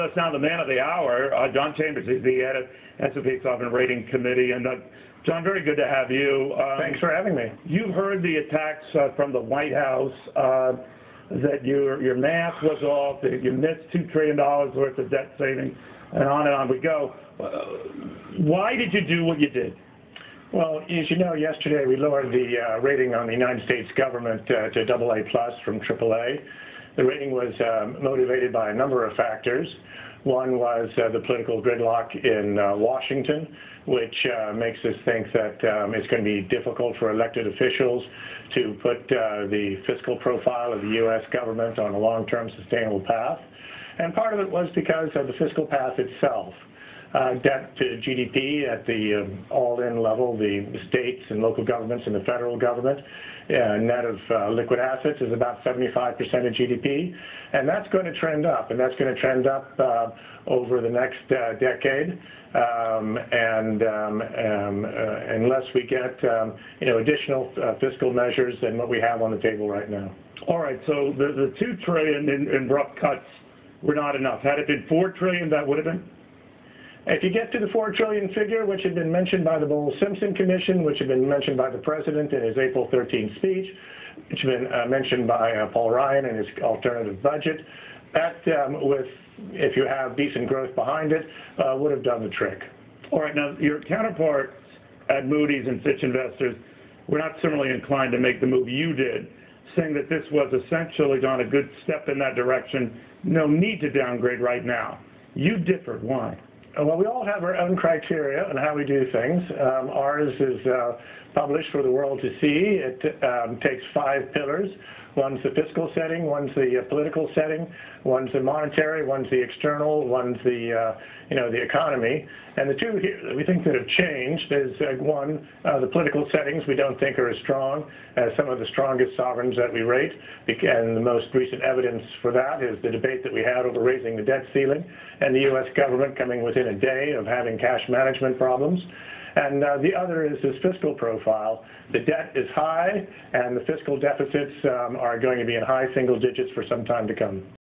That's now the man of the hour, John Chambers. He's the head of S&P Sovereign Rating Committee. And John, very good to have you. Thanks for having me. You've heard the attacks from the White House that your math was off, that you missed $2 trillion worth of debt savings, and on we go. Why did you do what you did? Well, as you know, yesterday we lowered the rating on the United States government to AA+ from AAA. The rating was motivated by a number of factors. One was the political gridlock in Washington, which makes us think that it's going to be difficult for elected officials to put the fiscal profile of the U.S. government on a long-term sustainable path. And part of it was because of the fiscal path itself. Debt to GDP at the all-in level, the states and local governments and the federal government, net of liquid assets is about 75% of GDP, and that's going to trend up, and that's going to trend up over the next decade, unless we get additional fiscal measures than what we have on the table right now. All right, so the $2 trillion in rough cuts were not enough. Had it been $4 trillion, that would have been? If you get to the $4 trillion figure, which had been mentioned by the Bowles-Simpson Commission, which had been mentioned by the President in his April 13th speech, which had been mentioned by Paul Ryan in his alternative budget, that, if you have decent growth behind it, would have done the trick. All right, now your counterparts at Moody's and Fitch Investors were not similarly inclined to make the move you did, saying that this was essentially on a good step in that direction, no need to downgrade right now. You differed. Why? Well, we all have our own criteria on how we do things. Ours is published for the world to see. It takes 5 pillars. One's the fiscal setting, one's the political setting, one's the monetary, one's the external, one's the the economy. And the two here that we think that have changed is one, the political settings we don't think are as strong as some of the strongest sovereigns that we rate. And the most recent evidence for that is the debate that we had over raising the debt ceiling and the U.S. government coming within a day of having cash management problems. And the other is this fiscal profile. The debt is high, and the fiscal deficits are going to be in high single digits for some time to come.